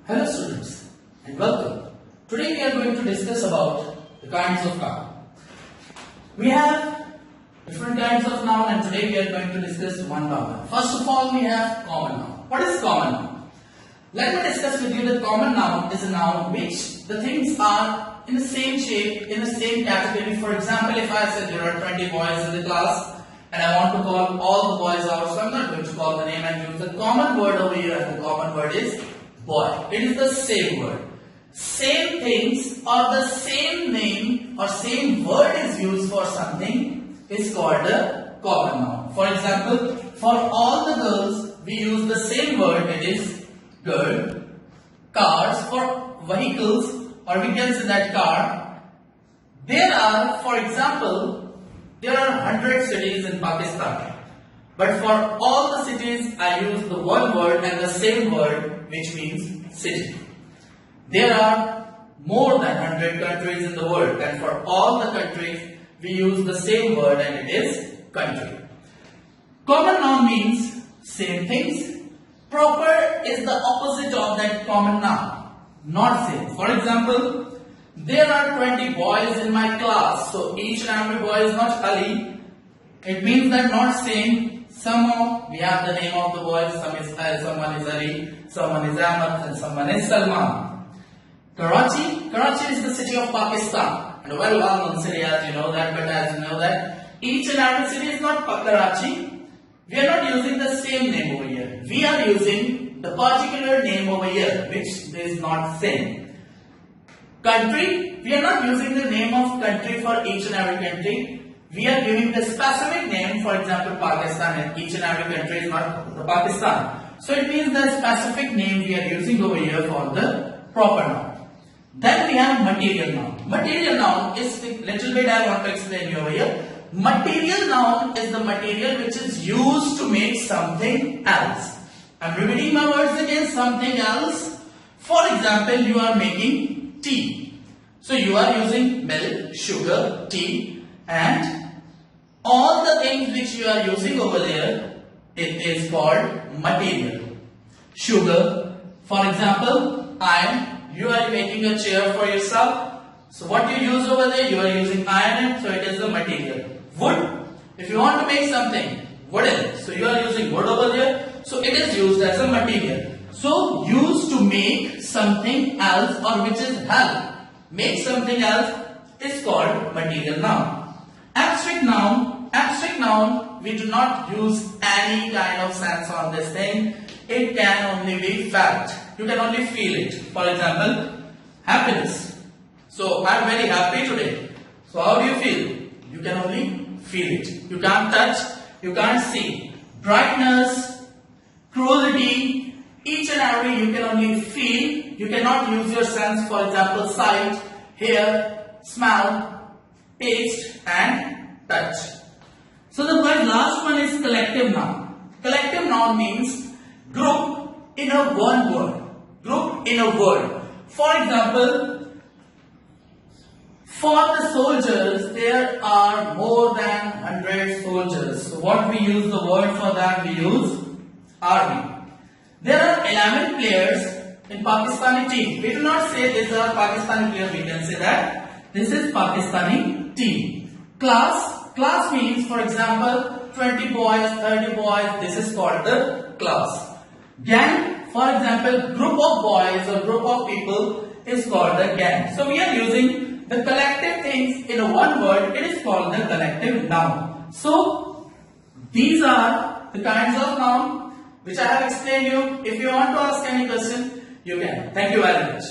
Hello students and welcome. Today we are going to discuss about the kinds of noun. We have different kinds of noun and today we are going to discuss one noun. First of all we have common noun. What is common noun? Let me discuss with you that common noun is a noun which the things are in the same shape, in the same category. For example, if I said there are 20 boys in the class and I want to call all the boys out, so I am not going to call the name and use the common word over here, and the common word is boy. It is the same word. Same things or the same name or same word is used for something is called a common noun. For example, for all the girls we use the same word, it is girl. Cars, for vehicles, or we can say that car. There are, for example, there are 100 cities in Pakistan. But for all the cities I use the one word and the same word, which means city. There are more than 100 countries in the world, and for all the countries we use the same word and it is country. Common noun means same things. Proper is the opposite of that common noun, not same. For example, there are 20 boys in my class, so each and every boy is not Ali. It means that not same. Somehow we have the name of the boy, someone is Ali, someone is Ahmad, and someone is Salman. Karachi is the city of Pakistan, and a well-known city, as you know that, but as you know that each and every city is not Karachi. We are not using the same name over here. We are using the particular name over here, which is not same. Country, we are not using the name of country for each and every country. We are giving the specific name, for example, Pakistan, and each and every country is not the Pakistan. So it means the specific name we are using over here for the proper noun. Then we have material noun. Material noun is the little bit I want to explain you over here. Material noun is the material which is used to make something else. I am repeating my words again, something else. For example, you are making tea. So you are using milk, sugar, tea, and all the things which you are using over there, it is called material. Sugar, for example, iron, you are making a chair for yourself. So what you use over there, you are using iron, so it is the material. Wood, if you want to make something wooden, so you are using wood over there, so it is used as a material. So used to make something else, or which is help make something else, is called material noun. Abstract noun, we do not use any kind of sense on this thing. It can only be felt. You can only feel it. For example, happiness. So I am very happy today. So how do you feel? You can only feel it. You can't touch, you can't see. Brightness, cruelty, each and every you can only feel. You cannot use your sense, for example, sight, hear, smell, taste and touch. So the last one is collective noun. Collective noun means group in a one word. Group in a word. For example, for the soldiers, there are more than 100 soldiers. So what we use the word for that, we use army. There are 11 players in Pakistani team. We do not say these are Pakistani players, we can say that this is Pakistani team. Class means, for example, 20 boys, 30 boys, this is called the class. Gang, for example, group of boys or group of people is called the gang. So we are using the collective things in a one word, it is called the collective noun. So these are the kinds of noun which I have explained you. If you want to ask any question, you can. Thank you very much.